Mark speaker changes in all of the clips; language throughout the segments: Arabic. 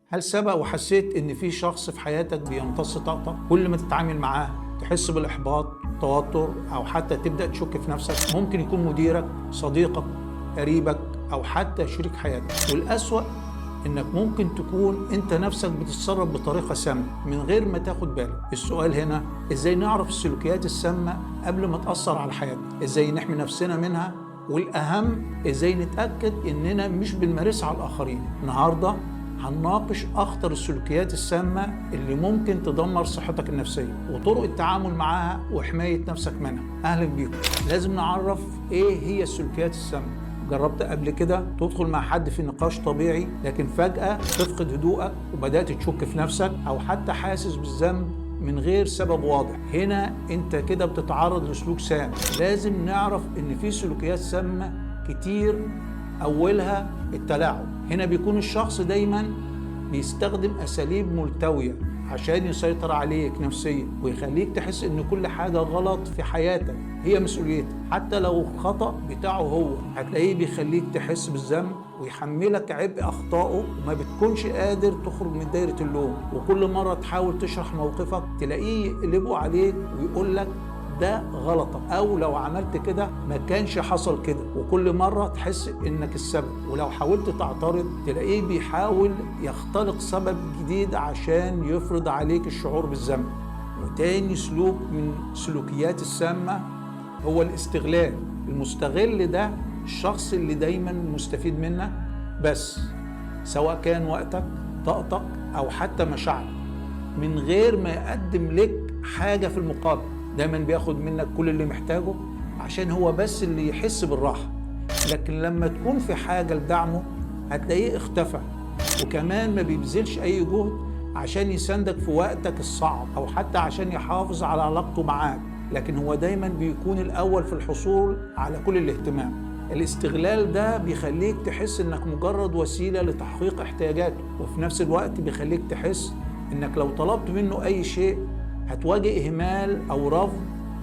Speaker 1: هل سبق وحسيت إن في شخص في حياتك بيمتص طاقتك؟ كل ما تتعامل معاه تحس بالإحباط، توتر، أو حتى تبدأ تشك في نفسك. ممكن يكون مديرك، صديقك، قريبك، أو حتى شريك حياتك. والأسوأ إنك ممكن تكون أنت نفسك بتتصرف بطريقة سامة من غير ما تاخد بالك. السؤال هنا إزاي نعرف السلوكيات السامة قبل ما تأثر على حياتنا؟ إزاي نحمي نفسنا منها؟ والأهم إزاي نتأكد إننا مش بنمارسها على الآخرين؟ النهاردة هنناقش أخطر السلوكيات السامة اللي ممكن تدمر صحتك النفسية وطرق التعامل معها وحماية نفسك منها. أهلا بيكم. لازم نعرف إيه هي السلوكيات السامة. جربت قبل كده تدخل مع حد في نقاش طبيعي لكن فجأة تفقد هدوءك وبدأت تشك في نفسك أو حتى حاسس بالذنب من غير سبب واضح؟ هنا انت كده بتتعرض لسلوك سام. لازم نعرف ان في سلوكيات سامة كتير، اولها التلاعب. هنا بيكون الشخص دايما بيستخدم اساليب ملتوية عشان يسيطر عليك نفسيا ويخليك تحس ان كل حاجة غلط في حياتك هي مسؤوليتك، حتى لو الخطأ بتاعه هو. هتلاقيه بيخليك تحس بالذنب ويحملك عبء أخطائه وما بتكونش قادر تخرج من دايرة اللوم. وكل مرة تحاول تشرح موقفك تلاقيه يقلبه عليك ويقول لك ده غلطك، أو لو عملت كده ما كانش حصل كده. وكل مرة تحس إنك السبب، ولو حاولت تعترض تلاقيه بيحاول يختلق سبب جديد عشان يفرض عليك الشعور بالذنب. وتاني سلوك من سلوكيات السامة هو الاستغلال. المستغل ده الشخص اللي دايما مستفيد منك بس، سواء كان وقتك، طاقتك، أو حتى مشاعرك، من غير ما يقدم لك حاجة في المقابل. دايما بياخد منك كل اللي محتاجه عشان هو بس اللي يحس بالراحة، لكن لما تكون في حاجة لدعمه هتلاقيه اختفى. وكمان ما بيبذلش أي جهد عشان يساندك في وقتك الصعب أو حتى عشان يحافظ على علاقته معاك، لكن هو دايما بيكون الأول في الحصول على كل الاهتمام. الاستغلال ده بيخليك تحس انك مجرد وسيلة لتحقيق احتياجاته، وفي نفس الوقت بيخليك تحس انك لو طلبت منه اي شيء هتواجه اهمال او رفض،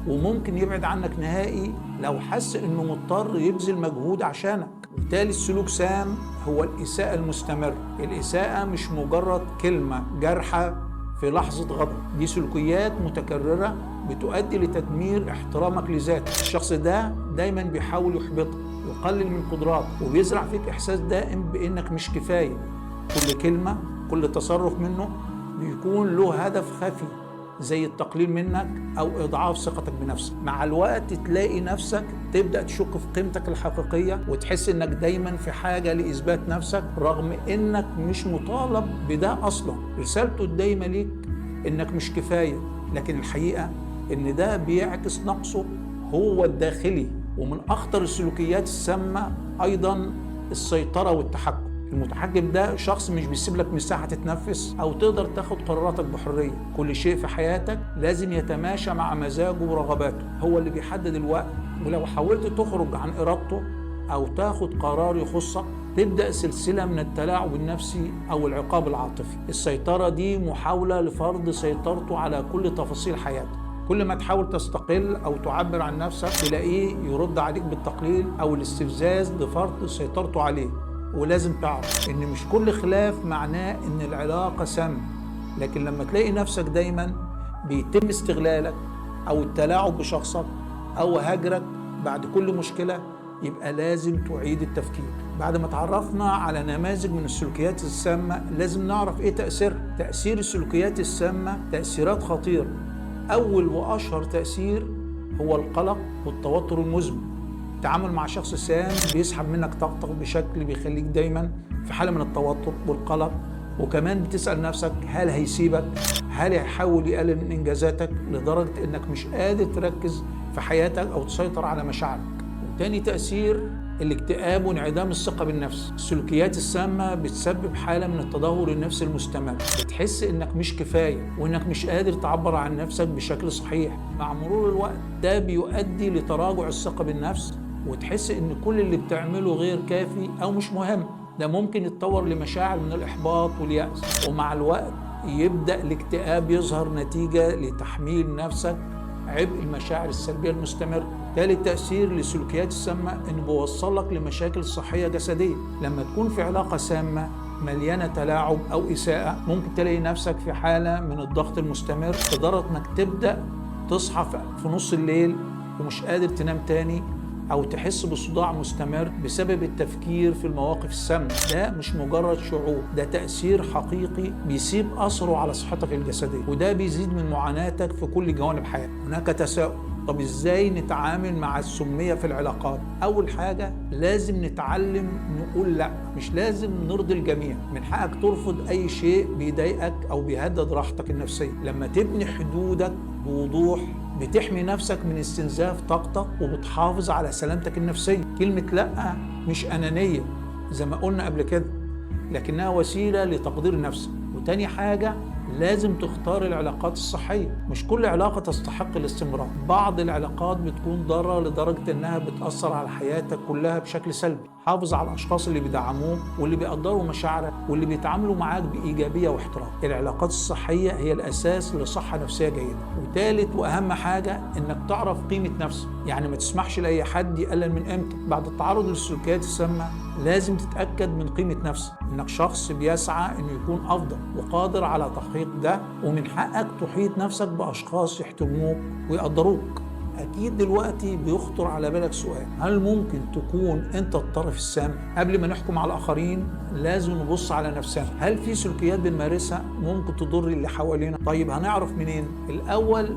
Speaker 1: وممكن يبعد عنك نهائي لو حس انه مضطر يبذل مجهود عشانك. وثالث سلوك سام هو الإساءة المستمرة. الإساءة مش مجرد كلمة جارحة في لحظة غضب، دي سلوكيات متكررة بتؤدي لتدمير احترامك لذاتك. الشخص ده دايما بيحاول يحبطك ويقلل من قدراتك وبيزرع فيك إحساس دائم بإنك مش كفاية. كل كلمة، كل تصرف منه بيكون له هدف خفي زي التقليل منك أو إضعاف ثقتك بنفسك. مع الوقت تلاقي نفسك تبدأ تشك في قيمتك الحقيقية وتحس إنك دايما في حاجة لإثبات نفسك رغم إنك مش مطالب بده أصلا. رسالته دايما ليك إنك مش كفاية، لكن الحقيقة إن ده بيعكس نقصه هو الداخلي. ومن أخطر السلوكيات السامة أيضا السيطرة والتحكم. المتحكم ده شخص مش بيسيب لك مساحة تتنفس أو تقدر تاخد قراراتك بحرية. كل شيء في حياتك لازم يتماشى مع مزاجه ورغباته، هو اللي بيحدد الوقت. ولو حاولت تخرج عن إرادته أو تاخد قرار يخصك تبدأ سلسلة من التلاعب النفسي أو العقاب العاطفي. السيطرة دي محاولة لفرض سيطرته على كل تفاصيل حياتك. كل ما تحاول تستقل أو تعبر عن نفسك تلاقيه يرد عليك بالتقليل أو الاستفزاز لفرض سيطرته عليه. ولازم تعرف إن مش كل خلاف معناه إن العلاقة سامة، لكن لما تلاقي نفسك دايما بيتم استغلالك أو التلاعب بشخصك أو هجرك بعد كل مشكلة يبقى لازم تعيد التفكير. بعد ما تعرفنا على نماذج من السلوكيات السامة لازم نعرف إيه تأثيرها. تأثير السلوكيات السامة تأثيرات خطيرة. أول وأشهر تأثير هو القلق والتوتر المزمن. التعامل مع شخص سام بيسحب منك طاقتك بشكل بيخليك دايما في حالة من التوتر والقلق، وكمان بتسأل نفسك هل هيسيبك، هل هيحاول يقلل من إنجازاتك لدرجة إنك مش قادر تركز في حياتك أو تسيطر على مشاعرك. وتاني تأثير الاكتئاب وانعدام الثقة بالنفس. السلوكيات السامة بتسبب حالة من التدهور النفسي المستمر، بتحس إنك مش كفاية وإنك مش قادر تعبر عن نفسك بشكل صحيح. مع مرور الوقت ده بيؤدي لتراجع الثقة بالنفس وتحس إن كل اللي بتعمله غير كافي أو مش مهم. ده ممكن يتطور لمشاعر من الإحباط واليأس، ومع الوقت يبدأ الاكتئاب يظهر نتيجة لتحميل نفسك عبء المشاعر السلبية المستمر. ثالث تأثير للسلوكيات السامة إنه بيوصلك لمشاكل صحية جسدية. لما تكون في علاقة سامة مليانة تلاعب أو إساءة، ممكن تلاقي نفسك في حالة من الضغط المستمر لدرجة إنك تبدأ تصحى في نص الليل ومش قادر تنام تاني، أو تحس بصداع مستمر بسبب التفكير في المواقف السامة. ده مش مجرد شعور، ده تأثير حقيقي بيسيب أثره على صحتك الجسدية، وده بيزيد من معاناتك في كل جوانب حياتك. هناك تساؤل: طب إزاي نتعامل مع السمية في العلاقات؟ أول حاجة لازم نتعلم نقول لأ، مش لازم نرضي الجميع. من حقك ترفض أي شيء بيضايقك أو بيهدد راحتك النفسية. لما تبني حدودك بوضوح بتحمي نفسك من استنزاف طاقتك وبتحافظ على سلامتك النفسية. كلمة لأ مش أنانية زي ما قلنا قبل كده، لكنها وسيلة لتقدير نفسك. وتاني حاجة لازم تختار العلاقات الصحية. مش كل علاقة تستحق الاستمرار، بعض العلاقات بتكون ضارة لدرجة انها بتأثر على حياتك كلها بشكل سلبي. حافظ على الاشخاص اللي بيدعموك واللي بيقدروا مشاعرك واللي بيتعاملوا معاك بإيجابية واحترام. العلاقات الصحية هي الأساس لصحة نفسية جيدة. وثالث وأهم حاجة انك تعرف قيمة نفسك، يعني ما تسمحش لأي حد يقلل من قيمتك. بعد التعرض للسلوكيات السامة لازم تتأكد من قيمة نفسك، انك شخص بيسعى انه يكون افضل وقادر على تحقيق ده، ومن حقك تحيط نفسك باشخاص يحترموك ويقدروك. اكيد دلوقتي بيخطر على بالك سؤال: هل ممكن تكون انت الطرف السام؟ قبل ما نحكم على الاخرين لازم نبص على نفسنا. هل في سلوكيات بنمارسها ممكن تضر اللي حوالينا؟ طيب هنعرف منين؟ الاول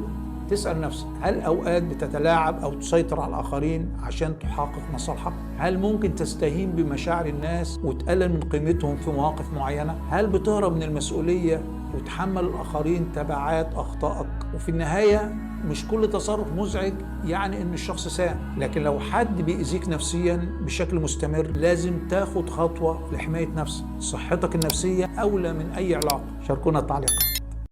Speaker 1: تسأل نفسك: هل أوقات بتتلاعب أو تسيطر على الآخرين عشان تحقق مصالحك؟ هل ممكن تستهين بمشاعر الناس وتقلل من قيمتهم في مواقف معينة؟ هل بتهرب من المسؤولية وتحمل الآخرين تبعات أخطائك؟ وفي النهاية مش كل تصرف مزعج يعني إن الشخص سام، لكن لو حد بيأذيك نفسيا بشكل مستمر لازم تاخد خطوة لحماية نفسك. صحتك النفسية أولى من أي علاقة. شاركونا التعليق.